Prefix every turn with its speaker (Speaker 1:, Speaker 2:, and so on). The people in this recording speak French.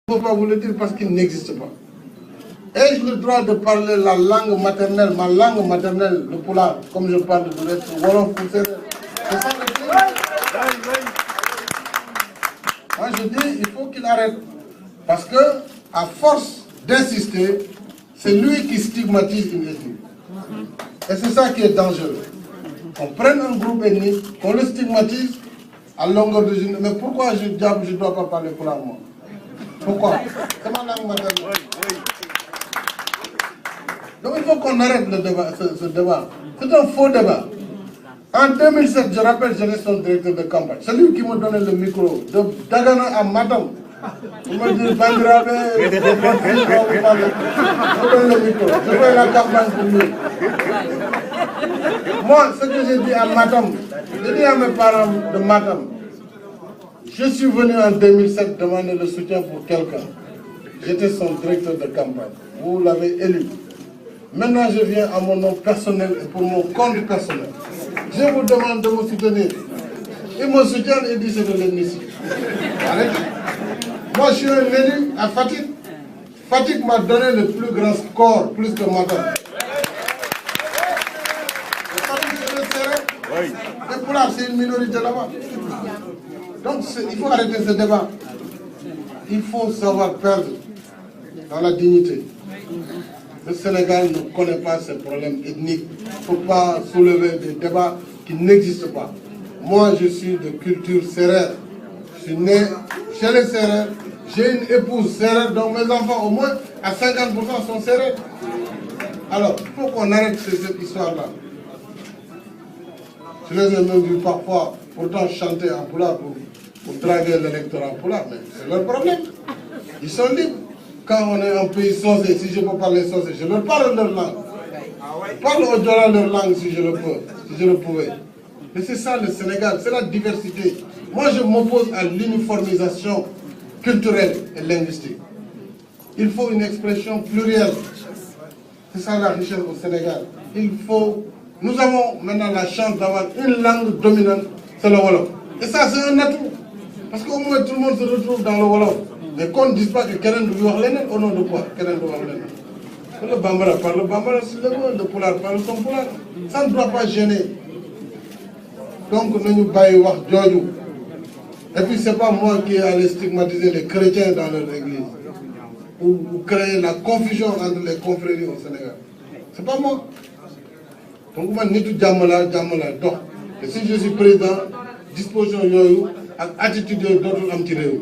Speaker 1: Je ne peux pas vous le dire parce qu'il n'existe pas. Ai-je le droit de parler la langue maternelle, ma langue maternelle, le pulaar, comme je parle de l'être wolof ou séeréer? C'est ça le truc. Moi je dis, il faut qu'il arrête. Parce que, à force d'insister, c'est lui qui stigmatise une ethnie. Et c'est ça qui est dangereux. On prenne un groupe ethnique, qu'on le stigmatise à longueur de journée. Mais pourquoi je ne dois pas parler pulaar, moi? Pourquoi? C'est ma langue maternelle. Donc il faut qu'on arrête le débat, ce débat. C'est un faux débat. En 2007, je rappelle, j'étais son directeur de campagne. Celui qui me donnait le micro, de Dagana à Matam, il m'a dit, Bandrabe, je donne le micro. Je fais la campagne pour lui. Moi, ce que j'ai dit à Matam, j'ai dit à mes parents de Matam, je suis venu en 2007 demander le soutien pour quelqu'un. J'étais son directeur de campagne. Vous l'avez élu. Maintenant, je viens à mon nom personnel et pour mon compte personnel. Je vous demande de me soutenir. Il me soutient et dit c'est de l'ethnicité. Arrêtez. Moi, je suis un élu à Fatick. Fatick m'a donné le plus grand score, plus que Matam. Fatick, c'est le Sérère. Et Pulaar, c'est une minorité là-bas. Donc, il faut arrêter ce débat. Il faut savoir perdre dans la dignité. Le Sénégal ne connaît pas ces problèmes ethniques. Il ne faut pas soulever des débats qui n'existent pas. Moi, je suis de culture sérère. Je suis né chez les Sérères. J'ai une épouse sérère, donc mes enfants, au moins, à 50% sont sérères. Alors, il faut qu'on arrête cette histoire-là. Je les ai même vus parfois, pourtant chanter en pulaar pour draguer l'électorat en pulaar, mais c'est leur problème. Ils sont libres. Quand on est un pays socé, si je peux parler socé, je leur parle leur langue. Je parle au Joola leur langue si je le peux, si je le pouvais. Mais c'est ça le Sénégal, c'est la diversité. Moi je m'oppose à l'uniformisation culturelle et linguistique. Il faut une expression plurielle. C'est ça la richesse au Sénégal. Nous avons maintenant la chance d'avoir une langue dominante, c'est le Wolof. Et ça c'est un atout. Parce qu'au moins tout le monde se retrouve dans le Wolof. Mais qu'on ne dise pas que quelqu'un doit voir l'ennemi, au nom de quoi? Quelqu'un doit voir l'ennemi. Le Bambara parle le Bambara, le Pulaar parle son Pulaar. Ça ne doit pas gêner. Donc, nous baillons wax joju. Et puis, ce n'est pas moi qui ai allé stigmatiser les chrétiens dans leur église. Ou créer la confusion entre les confréries au Sénégal. Ce n'est pas moi. Donc, moi, je suis Djamala. Et si je suis président, disposition yoyu, attitude d'autres am ci réew.